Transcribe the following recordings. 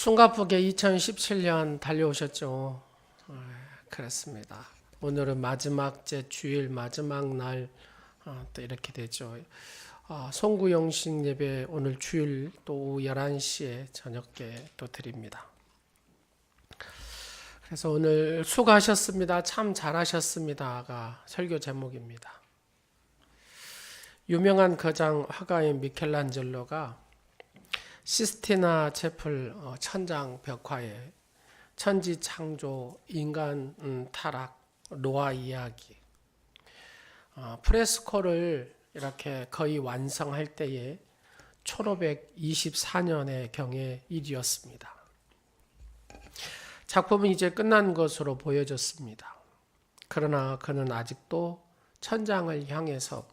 숨가쁘게 2017년 달려오셨죠? 그렇습니다. 오늘은 마지막 주일 마지막 날 또 이렇게 되죠. 송구영신 예배 오늘 주일 또 오후 11시에 저녁에 또 드립니다. 그래서 오늘 수고하셨습니다. 참 잘하셨습니다가 설교 제목입니다. 유명한 거장 화가인 미켈란젤로가 시스티나 채플 천장 벽화에 천지 창조, 인간 타락, 노아 이야기, 프레스코를 이렇게 거의 완성할 때에 1524년의 경의 일이었습니다. 작품은 이제 끝난 것으로 보여졌습니다. 그러나 그는 아직도 천장을 향해서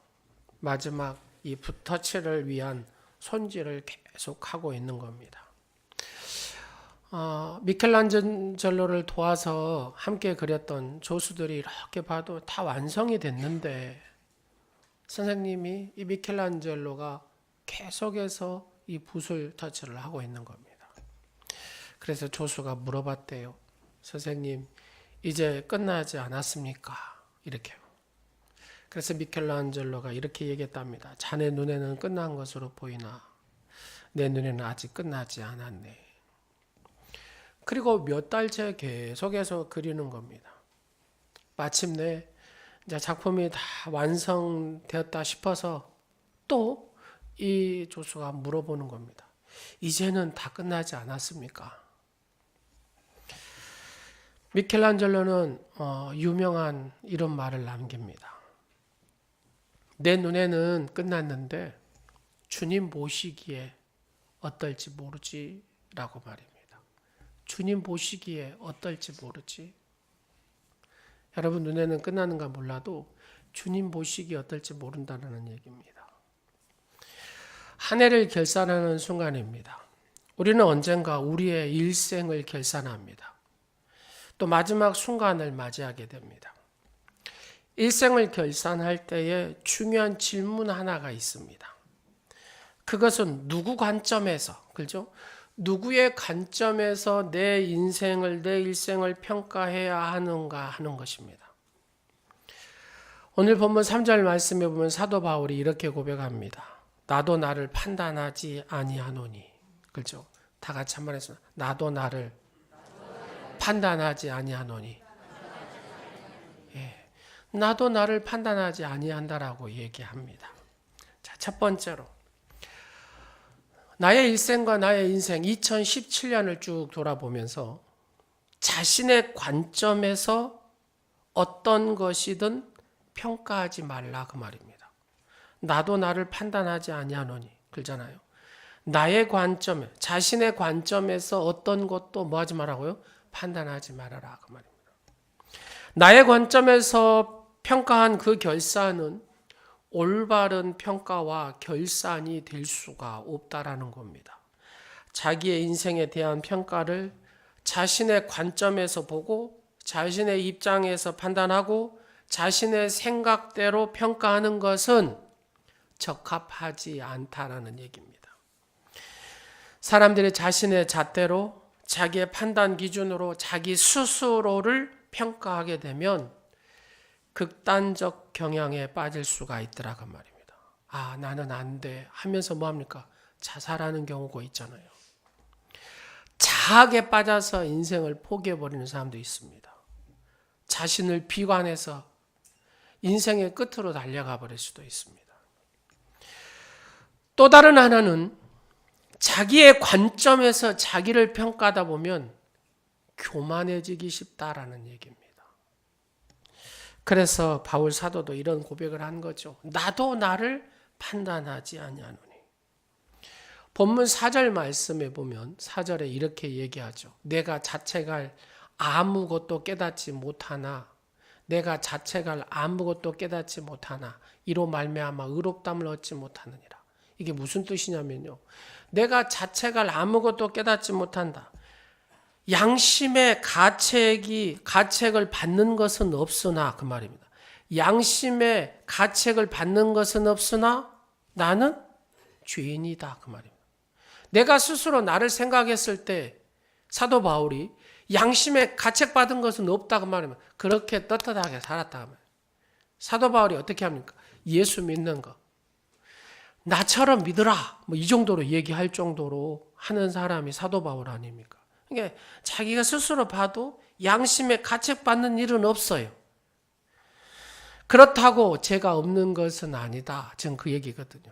마지막 이 붓터치를 위한 손질을 계속하고 있는 겁니다. 미켈란젤로를 도와서 함께 그렸던 조수들이 이렇게 봐도 다 완성이 됐는데 선생님이 이 미켈란젤로가 계속해서 이 붓을 터치를 하고 있는 겁니다. 그래서 조수가 물어봤대요. 선생님, 이제 끝나지 않았습니까? 이렇게요. 그래서 미켈란젤로가 이렇게 얘기했답니다. 자네 눈에는 끝난 것으로 보이나 내 눈에는 아직 끝나지 않았네. 그리고 몇 달째 계속해서 그리는 겁니다. 마침내 이제 작품이 다 완성되었다 싶어서 또 이 조수가 물어보는 겁니다. 이제는 다 끝나지 않았습니까? 미켈란젤로는 유명한 이런 말을 남깁니다. 내 눈에는 끝났는데 주님 보시기에 어떨지 모르지 라고 말입니다. 주님 보시기에 어떨지 모르지. 여러분 눈에는 끝나는가 몰라도 주님 보시기에 어떨지 모른다는 얘기입니다. 한 해를 결산하는 순간입니다. 우리는 언젠가 우리의 일생을 결산합니다. 또 마지막 순간을 맞이하게 됩니다. 일생을 결산할 때에 중요한 질문 하나가 있습니다. 그것은 누구 관점에서, 그죠? 누구의 관점에서 내 인생을, 내 일생을 평가해야 하는가 하는 것입니다. 오늘 본문 3절 말씀에 보면 사도 바울이 이렇게 고백합니다. 나도 나를 판단하지 아니하노니. 그죠? 다 같이 한번 했습니다. 나도 나를 판단하지 아니하노니. 예. 나도 나를 판단하지 아니한다라고 얘기합니다. 자, 첫 번째로. 나의 일생과 나의 인생 2017년을 쭉 돌아보면서 자신의 관점에서 어떤 것이든 평가하지 말라 그 말입니다. 나도 나를 판단하지 아니하노니 그러잖아요. 나의 관점, 자신의 관점에서 어떤 것도 뭐 하지 말라고요? 판단하지 말아라 그 말입니다. 나의 관점에서 평가한 그 결산은 올바른 평가와 결산이 될 수가 없다라는 겁니다. 자기의 인생에 대한 평가를 자신의 관점에서 보고 자신의 입장에서 판단하고 자신의 생각대로 평가하는 것은 적합하지 않다라는 얘기입니다. 사람들이 자신의 잣대로 자기의 판단 기준으로 자기 스스로를 평가하게 되면 극단적 경향에 빠질 수가 있더라고 말입니다. 아, 나는 안 돼 하면서 뭐합니까? 자살하는 경우가 있잖아요. 자학에 빠져서 인생을 포기해버리는 사람도 있습니다. 자신을 비관해서 인생의 끝으로 달려가 버릴 수도 있습니다. 또 다른 하나는 자기의 관점에서 자기를 평가하다 보면 교만해지기 쉽다라는 얘기입니다. 그래서 바울 사도도 이런 고백을 한 거죠. 나도 나를 판단하지 아니하노니. 본문 4절 말씀에 보면 4절에 이렇게 얘기하죠. 내가 자책할 아무것도 깨닫지 못하나 내가 자책할 아무것도 깨닫지 못하나 이로 말미암아 의롭다함을 얻지 못하느니라. 이게 무슨 뜻이냐면요. 내가 자책할 아무것도 깨닫지 못한다. 양심의 가책을 받는 것은 없으나 그 말입니다. 양심의 가책을 받는 것은 없으나 나는 죄인이다 그 말입니다. 내가 스스로 나를 생각했을 때 사도 바울이 양심에 가책받은 것은 없다고 말하면 그렇게 떳떳하게 살았다고 말해요. 사도 바울이 어떻게 합니까? 예수 믿는 거. 나처럼 믿으라. 뭐 이 정도로 얘기할 정도로 하는 사람이 사도 바울 아닙니까? 그러니까 자기가 스스로 봐도 양심에 가책받는 일은 없어요. 그렇다고 제가 없는 것은 아니다. 지금 그 얘기거든요.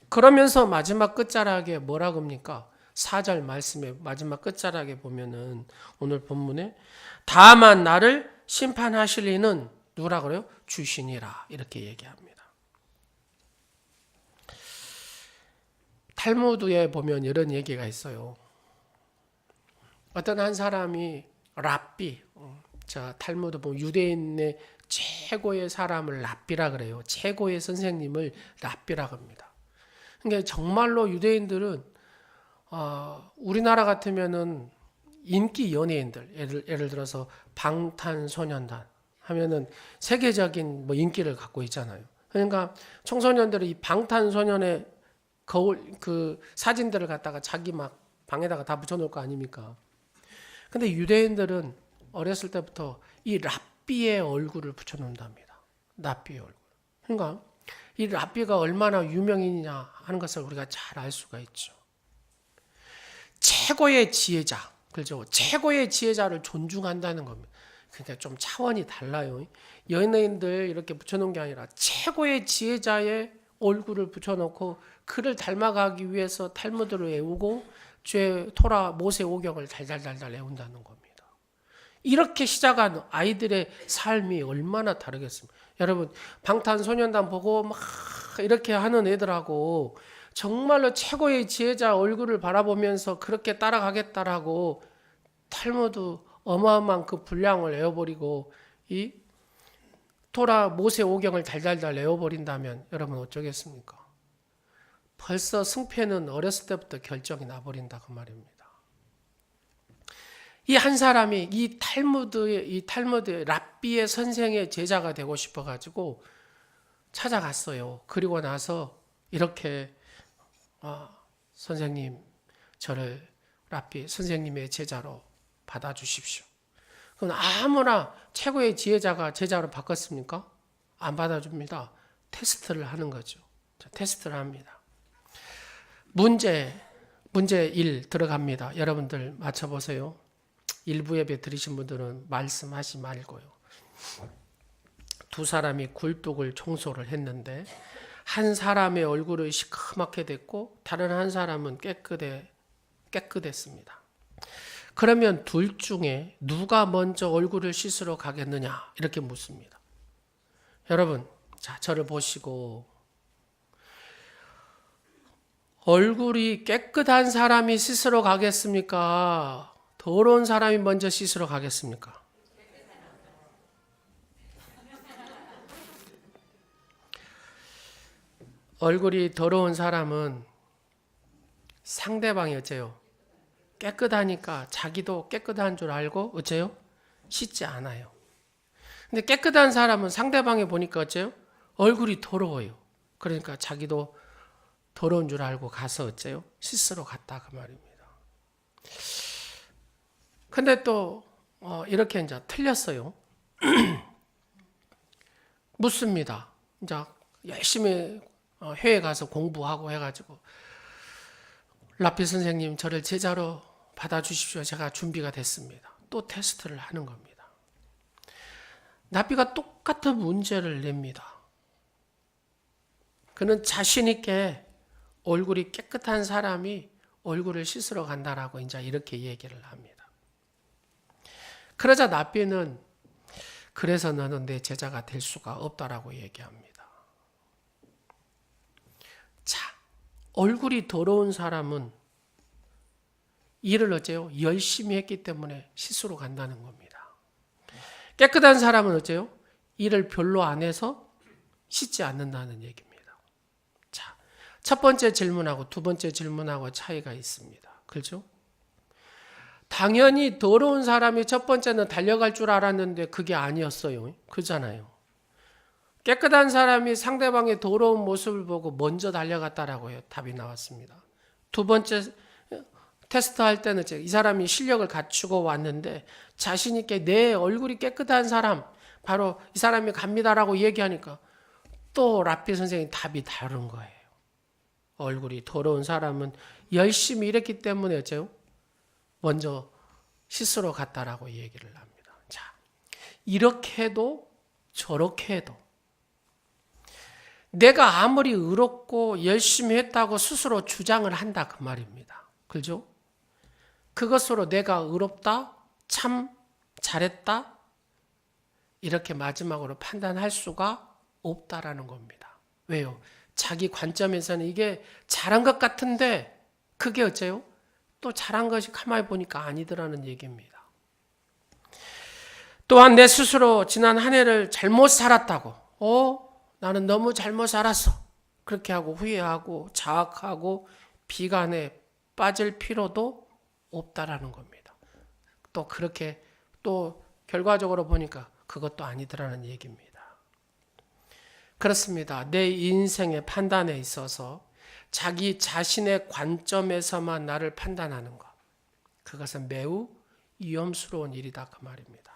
그러면서 마지막 끝자락에 뭐라고 합니까? 4절 말씀의 마지막 끝자락에 보면은 오늘 본문에 다만 나를 심판하실 이는 누구라 그래요? 주시니라 이렇게 얘기합니다. 탈무드에 보면 이런 얘기가 있어요. 어떤 한 사람이 랍비, 탈무드 보면 유대인의 최고의 사람을 랍비라 그래요. 최고의 선생님을 랍비라고 합니다. 그러니까 정말로 유대인들은 우리나라 같으면은 인기 연예인들, 예를 들어서 방탄소년단 하면은 세계적인 뭐 인기를 갖고 있잖아요. 그러니까 청소년들이 이 방탄소년의 거울 그 사진들을 갖다가 자기 막 방에다가 다 붙여놓을 거 아닙니까? 근데 유대인들은 어렸을 때부터 이 랍비의 얼굴을 붙여놓는답니다. 랍비의 얼굴. 그러니까 이 랍비가 얼마나 유명이냐 하는 것을 우리가 잘 알 수가 있죠. 최고의 지혜자, 그렇죠? 최고의 지혜자를 존중한다는 겁니다. 그러니까 좀 차원이 달라요. 연예인들 이렇게 붙여놓은 게 아니라 최고의 지혜자의 얼굴을 붙여놓고 그를 닮아가기 위해서 탈무드를 외우고 죄 토라 모세 오경을 달달달달 외운다는 겁니다. 이렇게 시작한 아이들의 삶이 얼마나 다르겠습니까? 여러분 방탄소년단 보고 막 이렇게 하는 애들하고 정말로 최고의 지혜자 얼굴을 바라보면서 그렇게 따라가겠다라고 탈무드 어마어마한 그 분량을 외워버리고 이 토라 모세 오경을 달달달 외워버린다면 여러분 어쩌겠습니까? 벌써 승패는 어렸을 때부터 결정이 나버린다 그 말입니다. 이 한 사람이 이 탈무드의 랍비의 선생의 제자가 되고 싶어가지고 찾아갔어요. 그리고 나서 이렇게 선생님 저를 랍비 선생님의 제자로 받아주십시오. 그럼 아무나 최고의 지혜자가 제자로 바꿨습니까? 안 받아줍니다. 테스트를 하는 거죠. 테스트를 합니다. 문제 1 들어갑니다. 여러분들 맞춰보세요. 일부 예배 들으신 분들은 말씀하지 말고요. 두 사람이 굴뚝을 청소를 했는데 한 사람의 얼굴이 시커멓게 됐고 다른 한 사람은 깨끗했습니다. 그러면 둘 중에 누가 먼저 얼굴을 씻으러 가겠느냐 이렇게 묻습니다. 여러분 자 저를 보시고 얼굴이 깨끗한 사람이 씻으러 가겠습니까? 더러운 사람이 먼저 씻으러 가겠습니까? 얼굴이 더러운 사람은 상대방이 어째요? 깨끗하니까 자기도 깨끗한 줄 알고 어째요? 씻지 않아요. 근데 깨끗한 사람은 상대방이 보니까 어째요? 얼굴이 더러워요. 그러니까 자기도 더러운 줄 알고 가서 어째요? 씻으러 갔다 그 말입니다. 근데 또 이렇게 이제 틀렸어요. 묻습니다. 이제 열심히 회에 가서 공부하고 해가지고 랍비 선생님 저를 제자로 받아주십시오. 제가 준비가 됐습니다. 또 테스트를 하는 겁니다. 랍비가 똑같은 문제를 냅니다. 그는 자신 있게 얼굴이 깨끗한 사람이 얼굴을 씻으러 간다라고 이제 이렇게 얘기를 합니다. 그러자 랍비는 그래서 너는 내 제자가 될 수가 없다라고 얘기합니다. 자, 얼굴이 더러운 사람은 일을 어째요? 열심히 했기 때문에 씻으러 간다는 겁니다. 깨끗한 사람은 어째요? 일을 별로 안 해서 씻지 않는다는 얘기입니다. 자, 첫 번째 질문하고 두 번째 질문하고 차이가 있습니다. 그렇죠? 당연히 더러운 사람이 첫 번째는 달려갈 줄 알았는데 그게 아니었어요. 그잖아요. 깨끗한 사람이 상대방의 더러운 모습을 보고 먼저 달려갔다라고 해요. 답이 나왔습니다. 두 번째 테스트할 때는 이 사람이 실력을 갖추고 왔는데 자신 있게 내 얼굴이 깨끗한 사람 바로 이 사람이 갑니다라고 얘기하니까 또 랍비 선생님 답이 다른 거예요. 얼굴이 더러운 사람은 열심히 일했기 때문에 어째요? 먼저 씻으러 갔다라고 얘기를 합니다. 자, 이렇게 해도 저렇게 해도 내가 아무리 의롭고 열심히 했다고 스스로 주장을 한다 그 말입니다. 그죠? 그것으로 내가 의롭다, 참 잘했다 이렇게 마지막으로 판단할 수가 없다라는 겁니다. 왜요? 자기 관점에서는 이게 잘한 것 같은데 그게 어째요? 또 잘한 것이 가만히 보니까 아니더라는 얘기입니다. 또한 내 스스로 지난 한 해를 잘못 살았다고 나는 너무 잘못 살았어 그렇게 하고 후회하고 자학하고 비관에 빠질 필요도 없다라는 겁니다. 또 그렇게 또 결과적으로 보니까 그것도 아니더라는 얘기입니다. 그렇습니다. 내 인생의 판단에 있어서 자기 자신의 관점에서만 나를 판단하는 것, 그것은 매우 위험스러운 일이다 그 말입니다.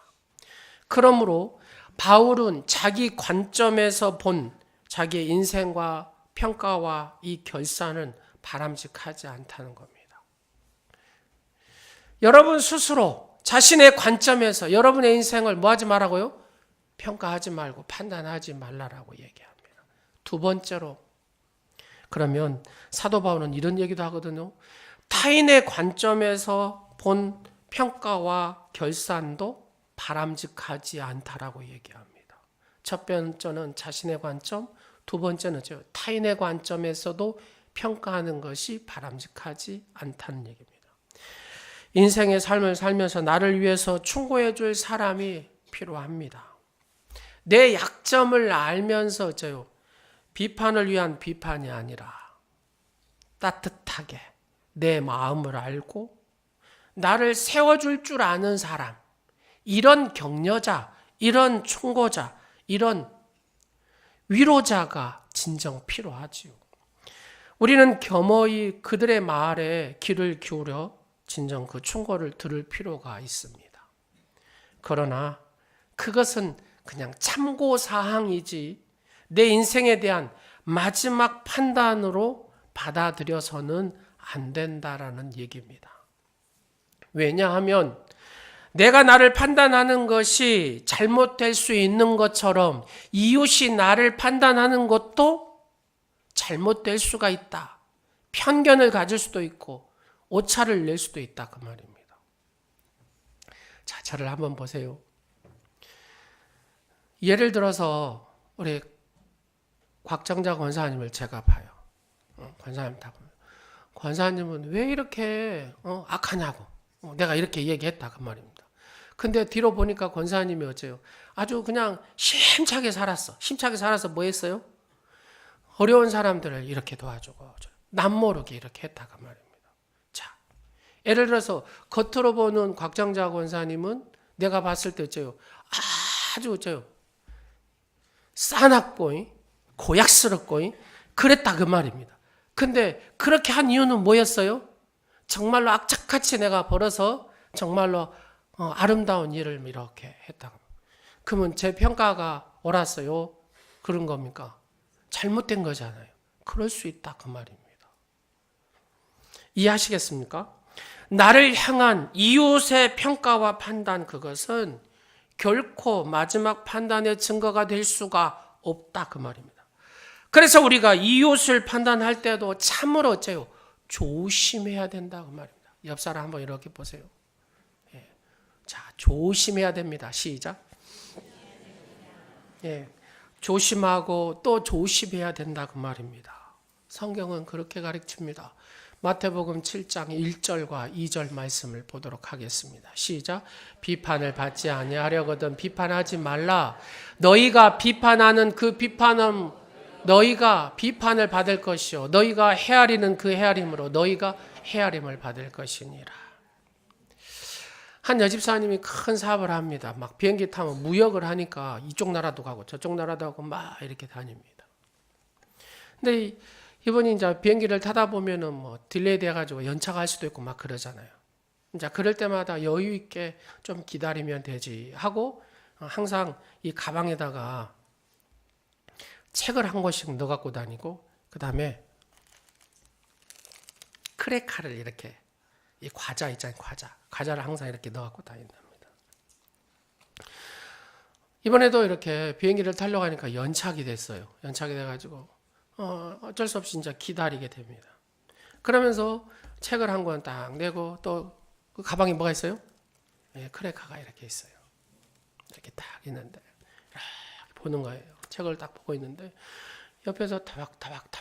그러므로 바울은 자기 관점에서 본 자기의 인생과 평가와 이 결산은 바람직하지 않다는 겁니다. 여러분 스스로 자신의 관점에서 여러분의 인생을 뭐 하지 말라고요? 평가하지 말고 판단하지 말라라고 얘기합니다. 두 번째로 그러면 사도 바울은 이런 얘기도 하거든요. 타인의 관점에서 본 평가와 결산도 바람직하지 않다라고 얘기합니다. 첫 번째는 자신의 관점, 두 번째는 타인의 관점에서도 평가하는 것이 바람직하지 않다는 얘기입니다. 인생의 삶을 살면서 나를 위해서 충고해 줄 사람이 필요합니다. 내 약점을 알면서 비판을 위한 비판이 아니라 따뜻하게 내 마음을 알고 나를 세워줄 줄 아는 사람, 이런 격려자, 이런 충고자, 이런 위로자가 진정 필요하지요. 우리는 겸허히 그들의 말에 귀를 기울여 진정 그 충고를 들을 필요가 있습니다. 그러나 그것은 그냥 참고사항이지 내 인생에 대한 마지막 판단으로 받아들여서는 안 된다라는 얘기입니다. 왜냐하면 내가 나를 판단하는 것이 잘못될 수 있는 것처럼 이웃이 나를 판단하는 것도 잘못될 수가 있다. 편견을 가질 수도 있고 오차를 낼 수도 있다 그 말입니다. 자, 저를 한번 보세요. 예를 들어서 우리 곽정자 권사님을 제가 봐요. 권사님 다 보면 권사님은 왜 이렇게 악하냐고 내가 이렇게 얘기했다 그 말입니다. 근데 뒤로 보니까 권사님이 어째요? 아주 그냥 힘차게 살았어. 힘차게 살아서 뭐 했어요? 어려운 사람들을 이렇게 도와주고 남모르게 이렇게 했다 그 말입니다. 자, 예를 들어서 겉으로 보는 곽정자 권사님은 내가 봤을 때 어째요? 아주 어째요? 싸납고 고약스럽고 그랬다 그 말입니다. 근데 그렇게 한 이유는 뭐였어요? 정말로 악착같이 내가 벌어서 정말로 아름다운 일을 이렇게 했다. 그러면 제 평가가 옳았어요? 그런 겁니까? 잘못된 거잖아요. 그럴 수 있다 그 말입니다. 이해하시겠습니까? 나를 향한 이웃의 평가와 판단, 그것은 결코 마지막 판단의 증거가 될 수가 없다 그 말입니다. 그래서 우리가 이웃을 판단할 때도 참으로 어째요? 조심해야 된다 그 말입니다. 옆 사람 한번 이렇게 보세요. 예. 자, 조심해야 됩니다. 시작. 예. 조심하고 또 조심해야 된다 그 말입니다. 성경은 그렇게 가르칩니다. 마태복음 7장 1절과 2절 말씀을 보도록 하겠습니다. 시작. 비판을 받지 아니하려거든 비판하지 말라. 너희가 비판하는 그 비판은 너희가 비판을 받을 것이요 너희가 헤아리는 그 헤아림으로 너희가 헤아림을 받을 것이니라. 한 여집사님이 큰 사업을 합니다. 막 비행기 타면 무역을 하니까 이쪽 나라도 가고 저쪽 나라도 가고 막 이렇게 다닙니다. 근데 이분이 이제 비행기를 타다 보면은 뭐 딜레이 돼가지고 연착할 수도 있고 막 그러잖아요. 이제 그럴 때마다 여유 있게 좀 기다리면 되지 하고 항상 이 가방에다가 책을 한 권씩 넣어 갖고 다니고, 그 다음에 크레카를 이렇게, 이 과자 있잖아요, 과자를 항상 이렇게 넣어 갖고 다닌답니다. 이번에도 이렇게 비행기를 타려고 하니까 연착이 됐어요. 연착이 돼가지고 어쩔 수 없이 이제 기다리게 됩니다. 그러면서 책을 한 권 딱 내고, 또 그 가방에 뭐가 있어요? 네, 크레카가 이렇게 있어요. 이렇게 딱 있는데 이렇게 보는 거예요. 책을 딱 보고 있는데 옆에서 타박타박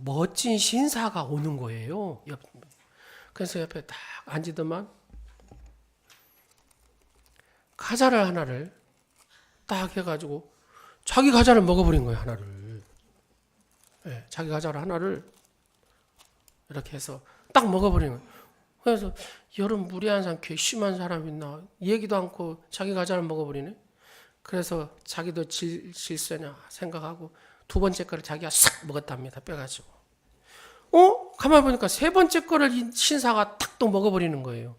멋진 신사가 오는 거예요. 그래서 옆에 딱 앉으더만 과자를 하나를 딱 해가지고 자기 과자를 먹어버린 거예요. 하나를. 네, 자기 과자를 하나를 이렇게 해서 딱 먹어버린 거예요. 그래서 여름 무리한 사람, 괘씸한 사람 있나, 얘기도 않고 자기 과자를 먹어버리네. 그래서 자기도 질세냐 생각하고 두 번째 거를 자기가 싹 먹었답니다. 빼가지고. 가만히 보니까 세 번째 거를 이 신사가 탁 또 먹어버리는 거예요.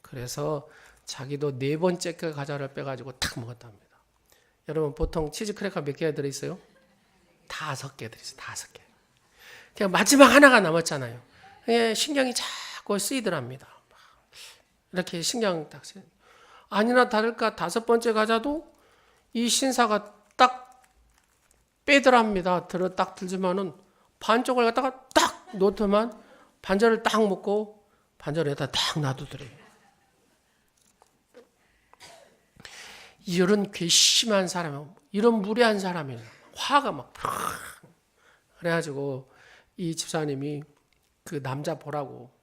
그래서 자기도 네 번째 거 과자를 빼가지고 탁 먹었답니다. 여러분, 보통 치즈 크래커 몇 개가 들어있어요? 5개 들어있어요. 5개. 그냥 마지막 하나가 남았잖아요. 신경이 자꾸 쓰이더랍니다. 이렇게 신경 딱 쓰이. 아니나 다를까 5번째 과자도 이 신사가 딱 빼더랍니다. 딱 들지만은 반쪽을 갖다가 딱 놓더만 반절을 딱 먹고 반절에다 딱 놔두더래요. 이런 괘씸한 사람, 이런 무례한 사람이 화가 막 그래가지고 이 집사님이 그 남자 보라고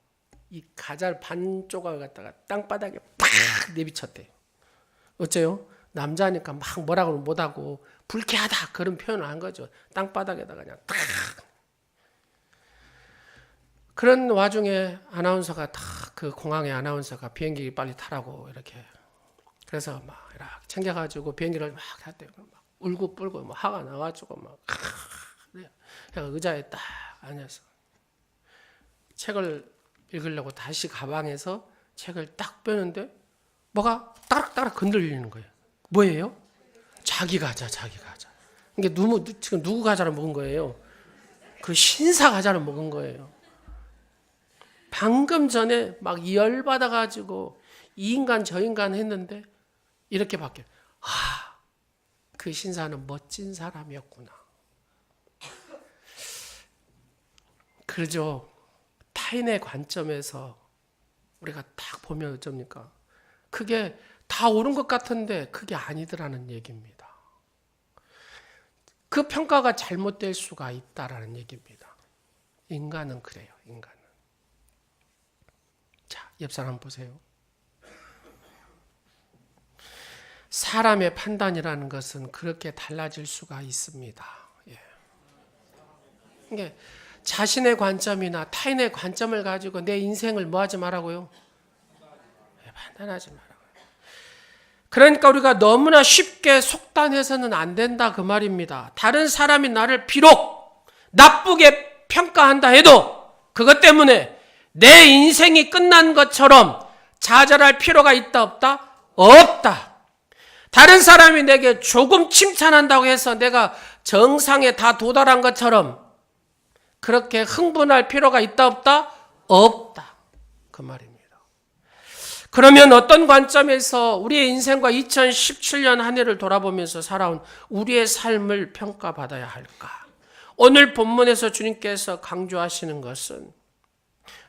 이 과자를 반 조각을 갖다가 땅바닥에 팍 내비쳤대요. 어째요? 남자니까 막 뭐라고는 못하고 불쾌하다 그런 표현을 한 거죠. 땅바닥에다가 그냥 탁. 그런 와중에 아나운서가 딱 그 공항의 아나운서가 비행기 빨리 타라고 이렇게, 그래서 막 이렇게 챙겨가지고 비행기를 막 탔대요. 막 울고 불고 막 화가 나가지고 막 그냥 의자에 딱 앉아서 책을 읽으려고 다시 가방에서 책을 딱 빼는데 뭐가 따락따락 흔들리는 거예요. 뭐예요? 자기 과자. 이게 지금 누구 과자를 먹은 거예요? 그 신사 과자를 먹은 거예요. 방금 전에 막 열받아가지고 이 인간 저 인간 했는데 이렇게 바뀌어요. 그 신사는 멋진 사람이었구나. 그러죠. 타인의 관점에서 우리가 딱 보면 어쩝니까? 그게 다 옳은 것 같은데 그게 아니더라는 얘기입니다. 그 평가가 잘못될 수가 있다라는 얘기입니다. 인간은 그래요. 인간은. 자, 옆 사람 보세요. 사람의 판단이라는 것은 그렇게 달라질 수가 있습니다. 예. 이게 자신의 관점이나 타인의 관점을 가지고 내 인생을 뭐 하지 말라고요? 판단하지 말라고요. 그러니까 우리가 너무나 쉽게 속단해서는 안 된다 그 말입니다. 다른 사람이 나를 비록 나쁘게 평가한다 해도 그것 때문에 내 인생이 끝난 것처럼 좌절할 필요가 있다 없다? 없다. 다른 사람이 내게 조금 칭찬한다고 해서 내가 정상에 다 도달한 것처럼 그렇게 흥분할 필요가 있다 없다? 없다. 그 말입니다. 그러면 어떤 관점에서 우리의 인생과 2017년 한 해를 돌아보면서 살아온 우리의 삶을 평가받아야 할까? 오늘 본문에서 주님께서 강조하시는 것은,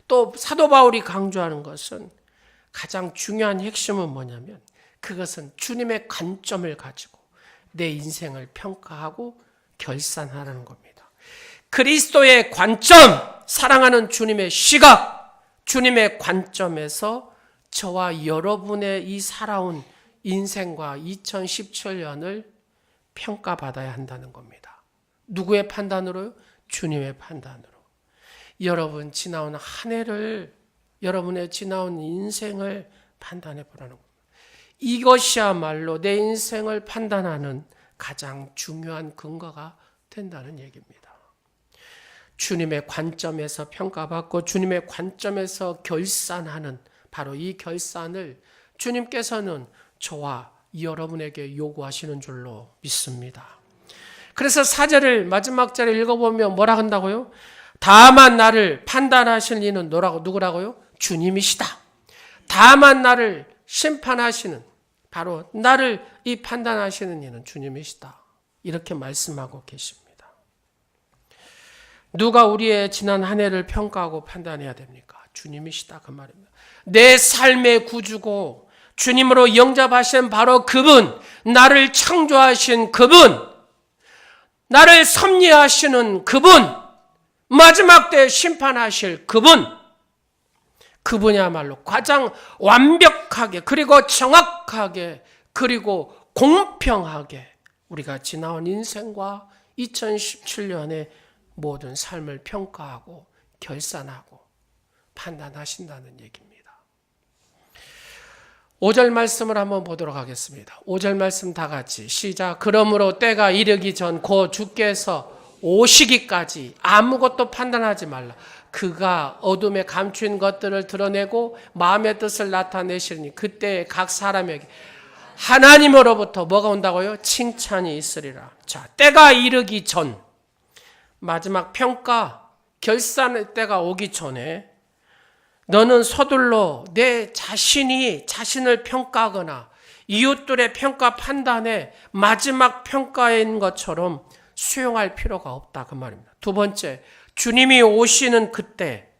또 사도 바울이 강조하는 것은 가장 중요한 핵심은 뭐냐면 그것은 주님의 관점을 가지고 내 인생을 평가하고 결산하라는 겁니다. 그리스도의 관점, 사랑하는 주님의 시각, 주님의 관점에서 저와 여러분의 이 살아온 인생과 2017년을 평가받아야 한다는 겁니다. 누구의 판단으로요? 주님의 판단으로. 여러분 지나온 한 해를, 여러분의 지나온 인생을 판단해 보라는 겁니다. 이것이야말로 내 인생을 판단하는 가장 중요한 근거가 된다는 얘기입니다. 주님의 관점에서 평가받고 주님의 관점에서 결산하는 바로 이 결산을 주님께서는 저와 여러분에게 요구하시는 줄로 믿습니다. 그래서 4절을 마지막 절에 읽어보면 뭐라 한다고요? 다만 나를 판단하시는 이는 누구라고요? 주님이시다. 다만 나를 심판하시는, 바로 나를 이 판단하시는 이는 주님이시다. 이렇게 말씀하고 계십니다. 누가 우리의 지난 한 해를 평가하고 판단해야 됩니까? 주님이시다, 그 말입니다. 내 삶의 구주고 주님으로 영접하신 바로 그분, 나를 창조하신 그분, 나를 섭리하시는 그분, 마지막 때 심판하실 그분이야말로 가장 완벽하게, 그리고 정확하게, 그리고 공평하게 우리가 지나온 인생과 2017년의 모든 삶을 평가하고 결산하고 판단하신다는 얘기입니다. 5절 말씀을 한번 보도록 하겠습니다. 5절 말씀 다 같이 시작. 그러므로 때가 이르기 전 곧 주께서 오시기까지 아무것도 판단하지 말라. 그가 어둠에 감춘 것들을 드러내고 마음의 뜻을 나타내시니 그때 각 사람에게 하나님으로부터 뭐가 온다고요? 칭찬이 있으리라. 자, 때가 이르기 전, 마지막 평가, 결산의 때가 오기 전에 너는 서둘러 내 자신을 평가하거나 이웃들의 평가 판단에 마지막 평가인 것처럼 수용할 필요가 없다, 그 말입니다. 두 번째, 주님이 오시는 그때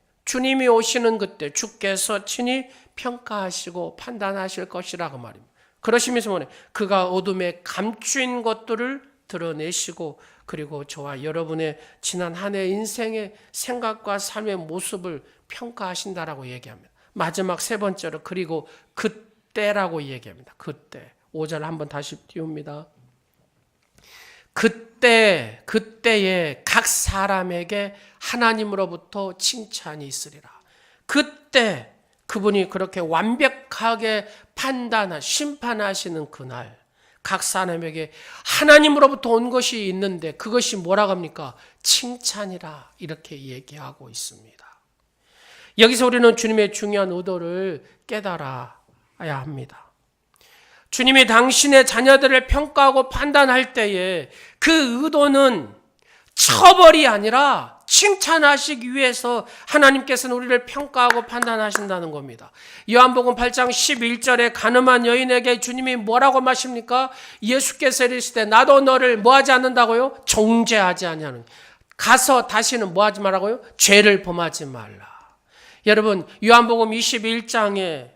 주께서 친히 평가하시고 판단하실 것이라, 그 말입니다. 그러시면서 뭐냐? 그가 어둠에 감추인 것들을 드러내시고 그리고 저와 여러분의 지난 한 해 인생의 생각과 삶의 모습을 평가하신다라고 얘기합니다. 마지막 세 번째로 그리고 그때라고 얘기합니다. 그때. 5절 한번 다시 띄웁니다. 그때에 각 사람에게 하나님으로부터 칭찬이 있으리라. 그때 그분이 그렇게 완벽하게 심판하시는 그날, 각 사람에게 하나님으로부터 온 것이 있는데 그것이 뭐라고 합니까? 칭찬이라, 이렇게 얘기하고 있습니다. 여기서 우리는 주님의 중요한 의도를 깨달아야 합니다. 주님이 당신의 자녀들을 평가하고 판단할 때에 그 의도는 처벌이 아니라 칭찬하시기 위해서 하나님께서는 우리를 평가하고 판단하신다는 겁니다. 요한복음 8장 11절에 가늠한 여인에게 주님이 뭐라고 마십니까? 예수께서 이르시되 나도 너를 뭐하지 않는다고요? 정죄하지 아니하는. 가서 다시는 뭐하지 말라고요? 죄를 범하지 말라. 여러분, 요한복음 21장에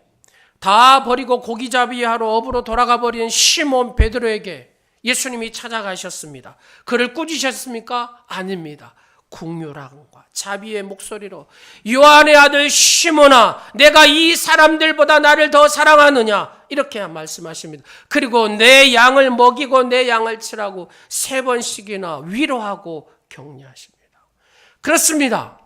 다 버리고 고기잡이 하러 업으로 돌아가 버린 시몬 베드로에게 예수님이 찾아가셨습니다. 그를 꾸짖으셨습니까? 아닙니다. 긍휼함과 자비의 목소리로 요한의 아들 시몬아, 내가 이 사람들보다 나를 더 사랑하느냐, 이렇게 말씀하십니다. 그리고 내 양을 먹이고 내 양을 치라고 3번씩이나 위로하고 격려하십니다. 그렇습니다.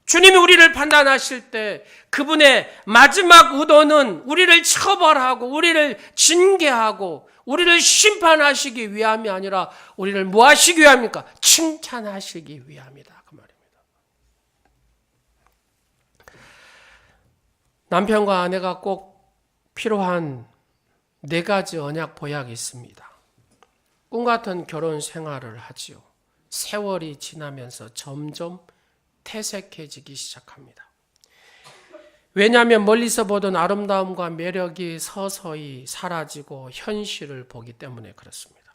주님이 우리를 판단하실 때 그분의 마지막 의도는 우리를 처벌하고 우리를 징계하고 우리를 심판하시기 위함이 아니라 우리를 뭐 하시기 위함입니까? 칭찬하시기 위함이다, 그 말입니다. 남편과 아내가 꼭 필요한 4가지 언약 보약이 있습니다. 꿈 같은 결혼 생활을 하지요. 세월이 지나면서 점점 태색해지기 시작합니다. 왜냐하면 멀리서 보던 아름다움과 매력이 서서히 사라지고 현실을 보기 때문에 그렇습니다.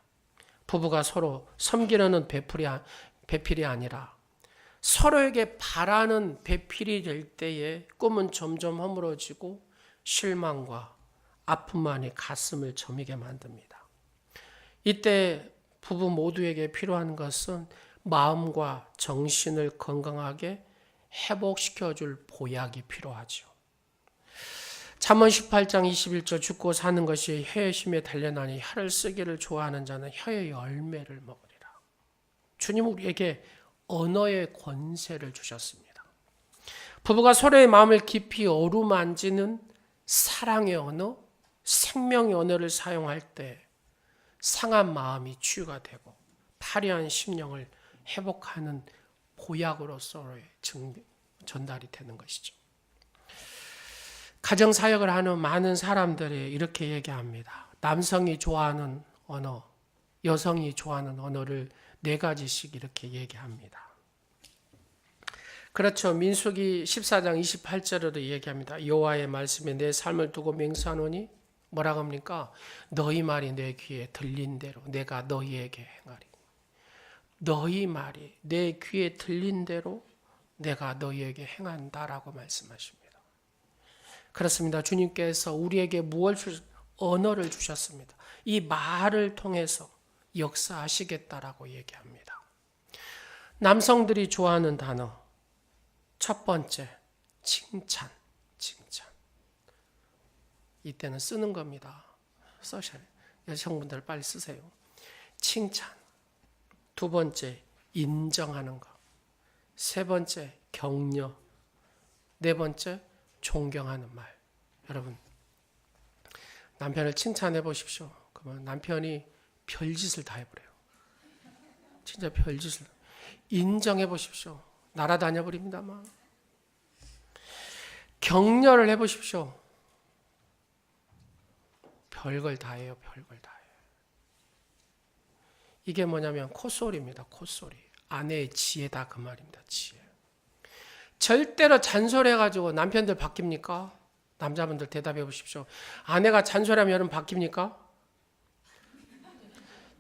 부부가 서로 섬기려는 배필이 아니라 서로에게 바라는 배필이 될 때에 꿈은 점점 허물어지고 실망과 아픔만이 가슴을 저미게 만듭니다. 이때 부부 모두에게 필요한 것은 마음과 정신을 건강하게 회복시켜줄 보약이 필요하죠. 잠언 18장 21절 죽고 사는 것이 혀의 힘에 달려나니 혀를 쓰기를 좋아하는 자는 혀의 열매를 먹으리라. 주님 우리에게 언어의 권세를 주셨습니다. 부부가 서로의 마음을 깊이 어루만지는 사랑의 언어, 생명의 언어를 사용할 때 상한 마음이 치유가 되고 파리한 심령을 회복하는 보약으로서의 전달이 되는 것이죠. 가정사역을 하는 많은 사람들이 이렇게 얘기합니다. 남성이 좋아하는 언어, 여성이 좋아하는 언어를 4가지씩 이렇게 얘기합니다. 그렇죠. 민수기 14장 28절에도 얘기합니다. 여호와의 말씀에 내 삶을 두고 맹세하노니 뭐라고 합니까? 너희 말이 내 귀에 들린 대로 내가 너희에게 행하리. 너희 말이 내 귀에 들린 대로 내가 너희에게 행한다라고 말씀하십니다. 그렇습니다. 주님께서 우리에게 언어를 주셨습니다. 이 말을 통해서 역사하시겠다라고 얘기합니다. 남성들이 좋아하는 단어 첫 번째, 칭찬. 이때는 쓰는 겁니다. 써셔요. 여성분들 빨리 쓰세요. 칭찬. 두 번째, 인정하는 것. 세 번째, 격려. 네 번째, 존경하는 말. 여러분, 남편을 칭찬해 보십시오. 그러면 남편이 별짓을 다 해버려요. 진짜 별짓을. 인정해 보십시오. 날아다녀 버립니다만. 격려를 해 보십시오. 별걸 다 해요. 별걸 다 해요. 이게 뭐냐면 콧소리입니다. 콧소리. 아내의 지혜다 그 말입니다. 지혜. 절대로 잔소리해가지고 남편들 바뀝니까? 남자분들 대답해 보십시오. 아내가 잔소리하면 여러분 바뀝니까?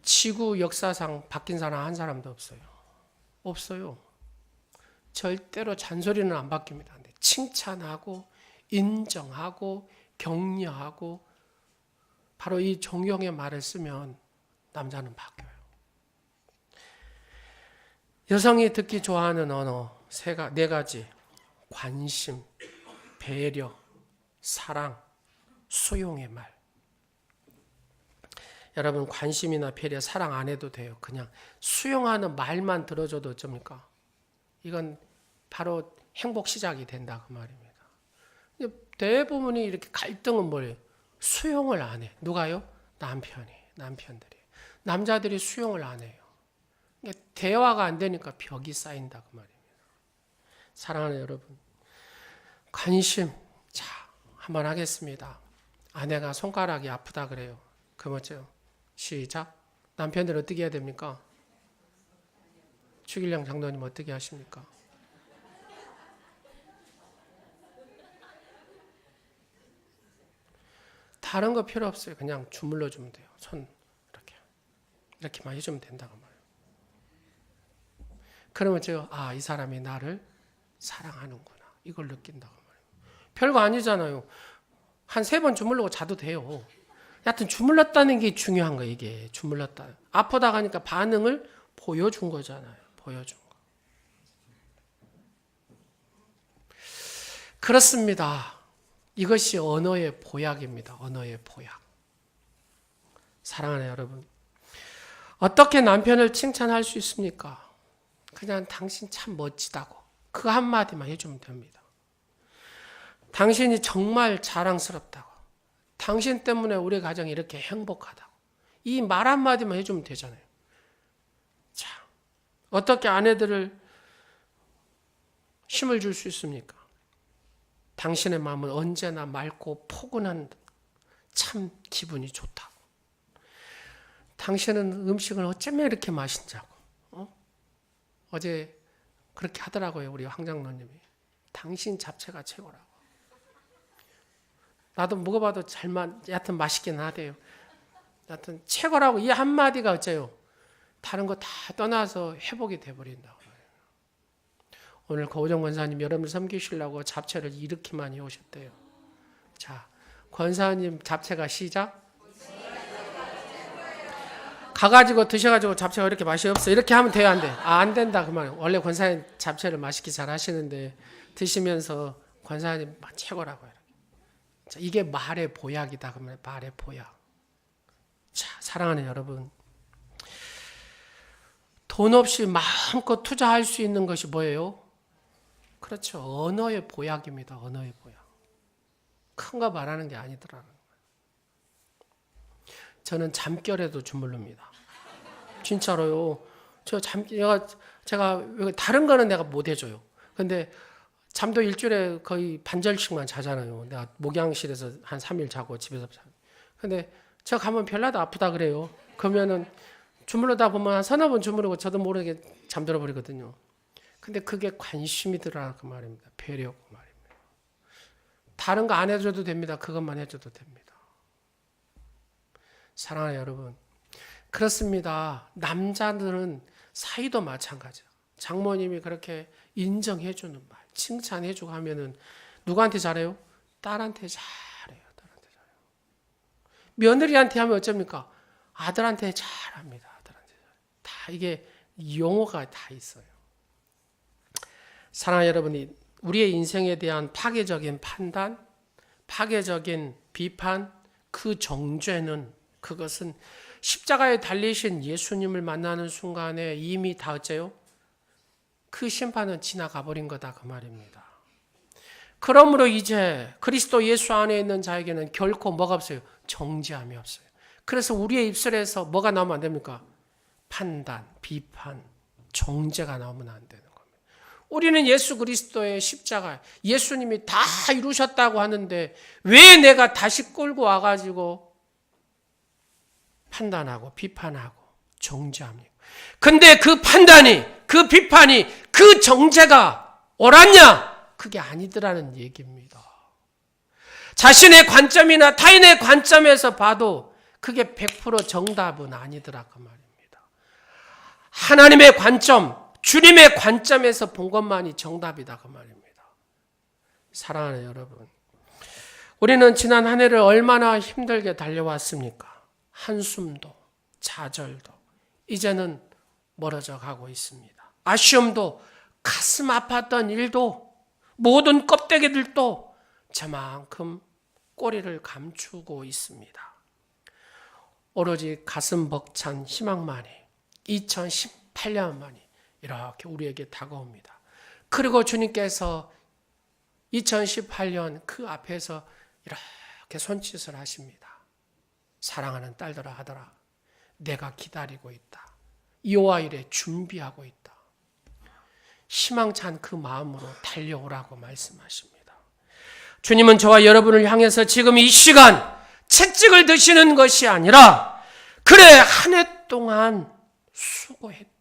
지구 역사상 바뀐 사람 한 사람도 없어요. 없어요. 절대로 잔소리는 안 바뀝니다. 근데 칭찬하고 인정하고 격려하고 바로 이 존경의 말을 쓰면 남자는 바뀌어요. 여성이 듣기 좋아하는 언어 4가지. 관심, 배려, 사랑, 수용의 말. 여러분 관심이나 배려, 사랑 안 해도 돼요. 그냥 수용하는 말만 들어줘도 어쩝니까? 이건 바로 행복 시작이 된다 그 말입니다. 대부분이 이렇게 갈등은 뭐예요? 수용을 안 해. 누가요? 남편들이. 남자들이 수용을 안 해요. 대화가 안 되니까 벽이 쌓인다 그 말입니다. 사랑하는 여러분, 관심. 자, 한번 하겠습니다. 아내가 손가락이 아프다 그래요. 그럼 어째요? 시작. 남편들 어떻게 해야 됩니까? 추길령 장로님 어떻게 하십니까? 다른 거 필요 없어요. 그냥 주물러 주면 돼요. 손 이렇게만 해주면 된다고 말이에요. 그러면 제가 이 사람이 나를 사랑하는구나 이걸 느낀다고 말이에요. 별거 아니잖아요. 한 3번 주물르고 자도 돼요. 여하튼 주물렀다는 게 중요한 거예요. 이게 주물렀다. 아프다 가니까 반응을 보여준 거잖아요. 보여준 거. 그렇습니다. 이것이 언어의 보약입니다. 언어의 보약. 사랑하는 여러분, 어떻게 남편을 칭찬할 수 있습니까? 그냥 당신 참 멋지다고 그 한마디만 해주면 됩니다. 당신이 정말 자랑스럽다고, 당신 때문에 우리 가정이 이렇게 행복하다고, 이 말 한마디만 해주면 되잖아요. 자, 어떻게 아내들을 힘을 줄 수 있습니까? 당신의 마음은 언제나 맑고 포근한 참 기분이 좋다고. 당신은 음식을 어쩌면 이렇게 맛있냐고. 어제 그렇게 하더라고요. 우리 황장로님이. 당신 잡채가 최고라고. 나도 먹어봐도 여하튼 맛있긴 하대요. 여하튼 최고라고 이 한마디가 어째요? 다른 거 다 떠나서 회복이 돼버린다고. 오늘 고우정 권사님 여러분을 섬기시려고 잡채를 이렇게 많이 오셨대요. 자, 권사님 잡채가 시작. 가가지고 드셔가지고 잡채가 이렇게 맛이 없어. 이렇게 하면 돼요, 안 돼? 안 된다 그 말이에요. 원래 권사님 잡채를 맛있게 잘 하시는데 드시면서 권사님 최고라고 해요. 자, 이게 말의 보약이다 그러면 말의 보약. 자, 사랑하는 여러분, 돈 없이 마음껏 투자할 수 있는 것이 뭐예요? 그렇죠. 언어의 보약입니다. 언어의 보약. 큰 거 말하는 게 아니더라는 거예요. 저는 잠결에도 주물릅니다. 진짜로요. 제가 다른 거는 내가 못 해줘요. 근데 잠도 일주일에 거의 반절씩만 자잖아요. 내가 목양실에서 한 3일 자고 집에서 자. 근데 제가 가면 별나도 아프다 그래요. 그러면은 주무르다 보면 한 서너 번 주무르고 저도 모르게 잠들어 버리거든요. 근데 그게 관심이 들어라 그 말입니다. 배려고 말입니다. 다른 거 안 해줘도 됩니다. 그것만 해줘도 됩니다. 사랑하는 여러분, 그렇습니다. 남자들은 사이도 마찬가지예요. 장모님이 그렇게 인정해주는 말, 칭찬해주고 하면은 누구한테 잘해요? 딸한테 잘해요. 딸한테 잘해요. 며느리한테 하면 어쩝니까? 아들한테 잘합니다. 아들한테 잘해요. 다 이게 용어가 다 있어요. 사랑하는 여러분이 우리의 인생에 대한 파괴적인 판단, 파괴적인 비판, 그 정죄는 그것은 십자가에 달리신 예수님을 만나는 순간에 이미 다 어째요? 그 심판은 지나가 버린 거다 그 말입니다. 그러므로 이제 그리스도 예수 안에 있는 자에게는 결코 뭐가 없어요? 정죄함이 없어요. 그래서 우리의 입술에서 뭐가 나오면 안 됩니까? 판단, 비판, 정죄가 나오면 안 되는 겁니다. 우리는 예수 그리스도의 십자가, 예수님이 다 이루셨다고 하는데 왜 내가 다시 끌고 와가지고 판단하고 비판하고 정죄합니까? 근데 그 판단이, 그 비판이, 그 정죄가 옳았냐? 그게 아니더라는 얘기입니다. 자신의 관점이나 타인의 관점에서 봐도 그게 100% 정답은 아니더라 그 말입니다. 하나님의 관점, 주님의 관점에서 본 것만이 정답이다 그 말입니다. 사랑하는 여러분, 우리는 지난 한 해를 얼마나 힘들게 달려왔습니까? 한숨도 좌절도 이제는 멀어져 가고 있습니다. 아쉬움도 가슴 아팠던 일도 모든 껍데기들도 저만큼 꼬리를 감추고 있습니다. 오로지 가슴 벅찬 희망만이 2018년만이 이렇게 우리에게 다가옵니다. 그리고 주님께서 2018년 그 앞에서 이렇게 손짓을 하십니다. 사랑하는 딸들아 하더라. 내가 기다리고 있다. 이와 일에 준비하고 있다. 희망찬 그 마음으로 달려오라고 말씀하십니다. 주님은 저와 여러분을 향해서 지금 이 시간 채찍을 드시는 것이 아니라 그래 한 해 동안 수고했다.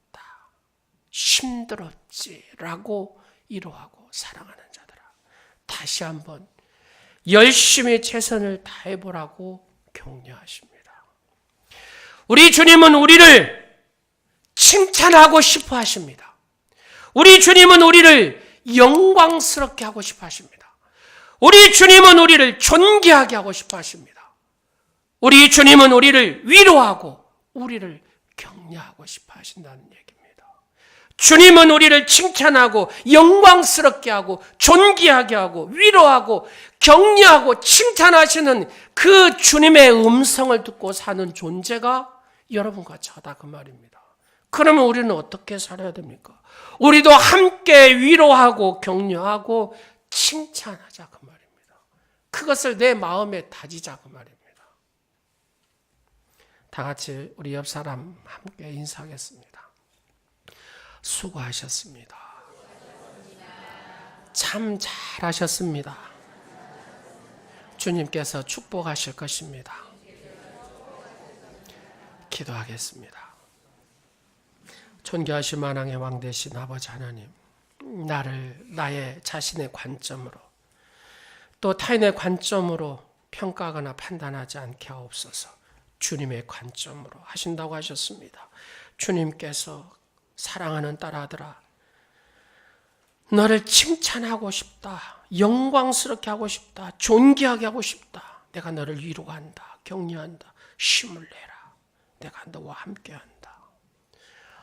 힘들었지라고 위로하고 사랑하는 자들아. 다시 한번 열심히 최선을 다해보라고 격려하십니다. 우리 주님은 우리를 칭찬하고 싶어 하십니다. 우리 주님은 우리를 영광스럽게 하고 싶어 하십니다. 우리 주님은 우리를 존귀하게 하고 싶어 하십니다. 우리 주님은 우리를 위로하고 우리를 격려하고 싶어 하신다는 얘기입니다. 주님은 우리를 칭찬하고 영광스럽게 하고 존귀하게 하고 위로하고 격려하고 칭찬하시는 그 주님의 음성을 듣고 사는 존재가 여러분과 저다 그 말입니다. 그러면 우리는 어떻게 살아야 됩니까? 우리도 함께 위로하고 격려하고 칭찬하자 그 말입니다. 그것을 내 마음에 다지자 그 말입니다. 다 같이 우리 옆 사람 함께 인사하겠습니다. 수고하셨습니다. 참 잘하셨습니다. 주님께서 축복하실 것입니다. 기도하겠습니다. 존귀하신 만왕의 왕 되신 아버지 하나님, 나를 나의 자신의 관점으로 또 타인의 관점으로 평가하거나 판단하지 않게 하옵소서. 주님의 관점으로 하신다고 하셨습니다. 주님께서 사랑하는 딸아들아, 너를 칭찬하고 싶다. 영광스럽게 하고 싶다. 존귀하게 하고 싶다. 내가 너를 위로한다. 격려한다. 힘을 내라. 내가 너와 함께한다.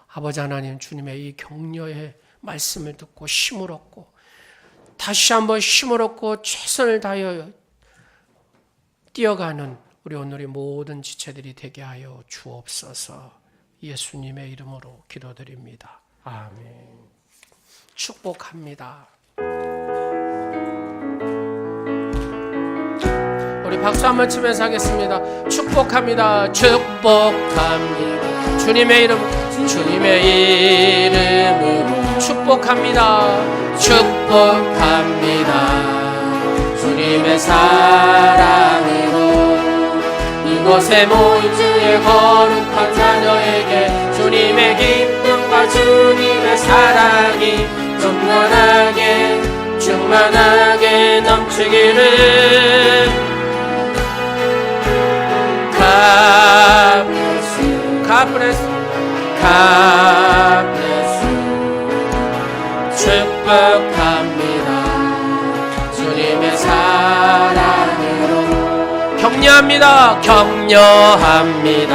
아버지 하나님, 주님의 이 격려의 말씀을 듣고 힘을 얻고 다시 한번 힘을 얻고 최선을 다하여 뛰어가는 우리 오늘의 모든 지체들이 되게 하여 주옵소서. 예수님의 이름으로 기도드립니다. 아멘. 축복합니다. 우리 박수 한번 치면서 하겠습니다. 축복합니다. 축복합니다. 주님의 이름 주님의 이름으로 축복합니다. 축복합니다. 주님의 사랑으로 이곳에 모인 주의 거룩한 자녀에게 주님의 기쁨과 주님의 사랑이 충만하게 넘치기를. God bless you. 축복합니다. 주님의 사랑으로 격려합니다.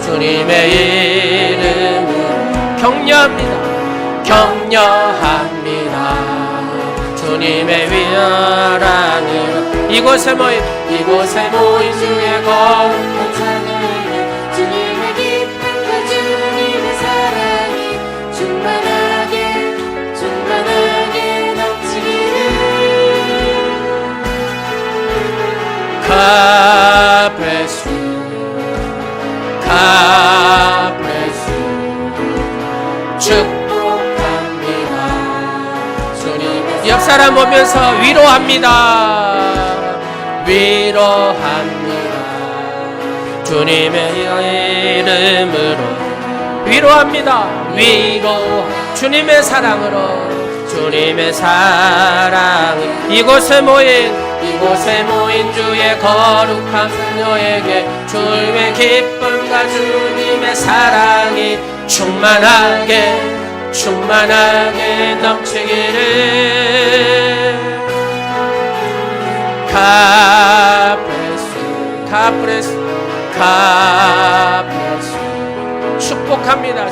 주님의 이름으로 격려합니다. 주님의 사랑으로 이곳에 모인 주의 거룩한 자녀에게 주님의 기쁨과 주님의 사랑이 충만하게 넘치기를. God bless you. 축복합니다. 옆 사람 보면서 위로합니다. 주님의 이름으로 위로합니다. 주님의 사랑으로 주님의 사랑 이곳에 모인 주의 거룩한 자녀에게 주님의 기쁨과 주님의 사랑이 충만하게 넘치기를. God bless you. 축복합니다.